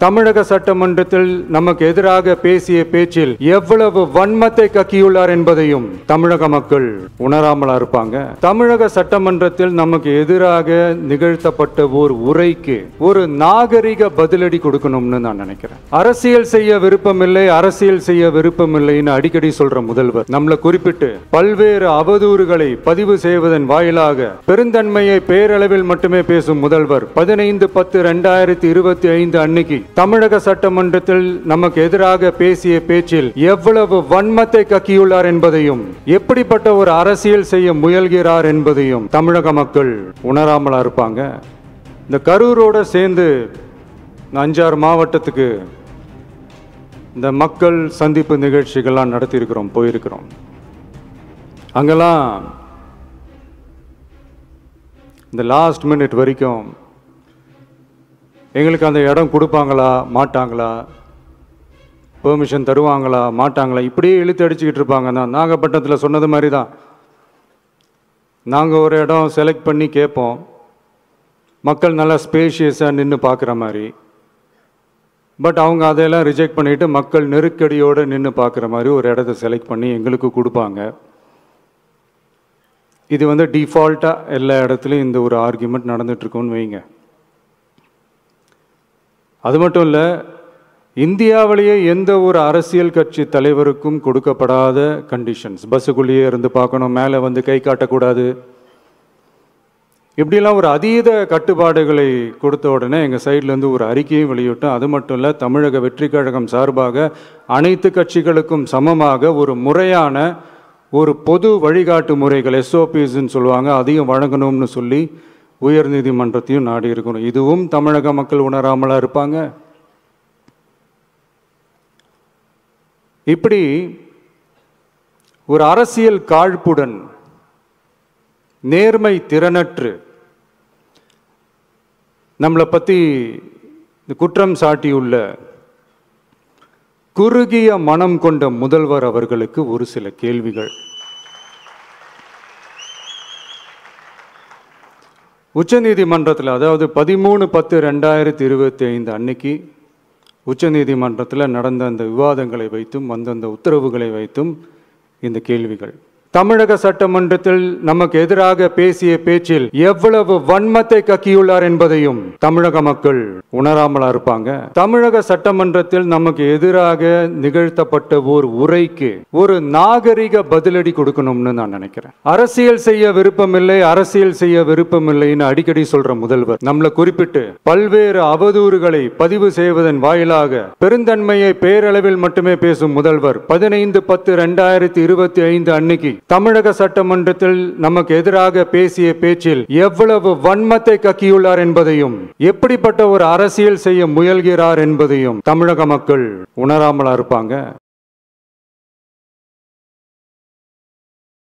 தமிழக சட்டமன்றத்தில் நமக்கு எதிராக பேசிய பேச்சில் எவ்வளவு வன்மத்தை கக்கியுள்ளார் என்பதையும் தமிழக மக்கள் உணராமலா இருப்பாங்க. தமிழக சட்டமன்றத்தில் நமக்கு எதிராக நிகழ்த்தப்பட்ட ஒரு உரைக்கு ஒரு நாகரிக பதிலடி கொடுக்கணும்னு நான் நினைக்கிறேன். அரசியல் செய்ய விருப்பமில்லை, அரசியல் செய்ய விருப்பமில்லைன்னு அடிக்கடி சொல்ற முதல்வர் நம்மளை குறிப்பிட்டு பல்வேறு அவதூறுகளை பதிவு செய்வதன் வாயிலாக பெருந்தன்மையை பேரளவில் மட்டுமே பேசும் முதல்வர் 15/10/2025 அன்னைக்கு தமிழக சட்டமன்றத்தில் நமக்கு எதிராக பேசிய பேச்சில் எவ்வளவு வன்மத்தை கக்கியுள்ளார் என்பதையும் எப்படிப்பட்ட ஒரு அரசியல் செய்ய முயல்கிறார் என்பதையும் தமிழக மக்கள் உணராமலா இருப்பாங்க. இந்த கரூரோட சேர்ந்து 5-6 மாவட்டத்துக்கு இந்த மக்கள் சந்திப்பு நிகழ்ச்சிகள்லாம் நடத்தியிருக்கிறோம், போயிருக்கிறோம். அங்கெல்லாம் இந்த லாஸ்ட் மினிட் வரைக்கும் எங்களுக்கு அந்த இடம் கொடுப்பாங்களா மாட்டாங்களா, பெர்மிஷன் தருவாங்களா மாட்டாங்களா, இப்படியே இழுத்து அடிச்சுக்கிட்டு இருப்பாங்க. தான் நாகப்பட்டினத்தில் சொன்னது மாதிரி தான். நாங்கள் ஒரு இடம் செலக்ட் பண்ணி கேட்போம், மக்கள் நல்லா ஸ்பேஷியஸாக நின்று பார்க்குற மாதிரி. பட் அவங்க அதையெல்லாம் ரிஜெக்ட் பண்ணிவிட்டு மக்கள் நெருக்கடியோடு நின்று பார்க்குற மாதிரி ஒரு இடத்த செலக்ட் பண்ணி எங்களுக்கு கொடுப்பாங்க. இது டிஃபால்ட்டாக எல்லா இடத்துலையும் இந்த ஒரு ஆர்கியூமெண்ட் நடந்துகிட்ருக்கோன்னு வைங்க. அது மட்டும் இல்லை, இந்தியாவிலேயே எந்த ஒரு அரசியல் கட்சி தலைவருக்கும் கொடுக்கப்படாத கண்டிஷன்ஸ். பஸ்ஸுக்குள்ளேயே இருந்து பார்க்கணும், மேலே கை காட்டக்கூடாது, இப்படிலாம் ஒரு அதீத கட்டுப்பாடுகளை கொடுத்த உடனே எங்கள் சைட்லேருந்து ஒரு அறிக்கையும் வெளியிட்டோம். அது மட்டும் இல்லை, தமிழக வெற்றி கழகம் சார்பாக அனைத்து கட்சிகளுக்கும் சமமாக ஒரு முறையான ஒரு பொது வழிகாட்டு முறைகள் SOPஸ்ன்னு சொல்லுவாங்க, அதையும் வழங்கணும்னு சொல்லி உயர் நீதிமன்றத்தையும் நாடி இருக்கணும். இதுவும் தமிழக மக்கள் உணராமலா இருப்பாங்க. இப்படி ஒரு அரசியல் காழ்ப்புடன் நேர்மை திறனற்று நம்மளை பற்றி குற்றம் சாட்டியுள்ள குறுகிய மனம் கொண்ட முதல்வர் அவர்களுக்கு ஒரு சில கேள்விகள். உச்சநீதிமன்றத்தில், அதாவது 13/10/2025 அன்னைக்கு உச்சநீதிமன்றத்தில் நடந்த அந்த விவாதங்களை வைத்தும் அந்தந்த உத்தரவுகளை வைத்தும் இந்த கேள்விகள். தமிழக சட்டமன்றத்தில் நமக்கு எதிராக பேசிய பேச்சில் எவ்வளவு வன்மத்தை கக்கியுள்ளார் என்பதையும் தமிழக மக்கள் உணராமலா இருப்பாங்க. தமிழக சட்டமன்றத்தில் நமக்கு எதிராக நிகழ்த்தப்பட்ட ஒரு உரைக்கு ஒரு நாகரிக பதிலடி கொடுக்கணும்னு நான் நினைக்கிறேன். அரசியல் செய்ய விருப்பமில்லை, அரசியல் செய்ய விருப்பமில்லைன்னு அடிக்கடி சொல்ற முதல்வர் நம்மளை குறிப்பிட்டு பல்வேறு அவதூறுகளை பதிவு செய்வதன் வாயிலாக பெருந்தன்மையை பேரளவில் மட்டுமே பேசும் முதல்வர் 15/10/2025 அன்னைக்கு தமிழக சட்டமன்றத்தில் நமக்கு எதிராக பேசிய பேச்சில் எவ்வளவு வன்மத்தை கக்கியுள்ளார் என்பதையும் எப்படிப்பட்ட ஒரு அரசியல் செய்ய முயல்கிறார் என்பதையும் தமிழக மக்கள் உணராமலா இருப்பாங்க.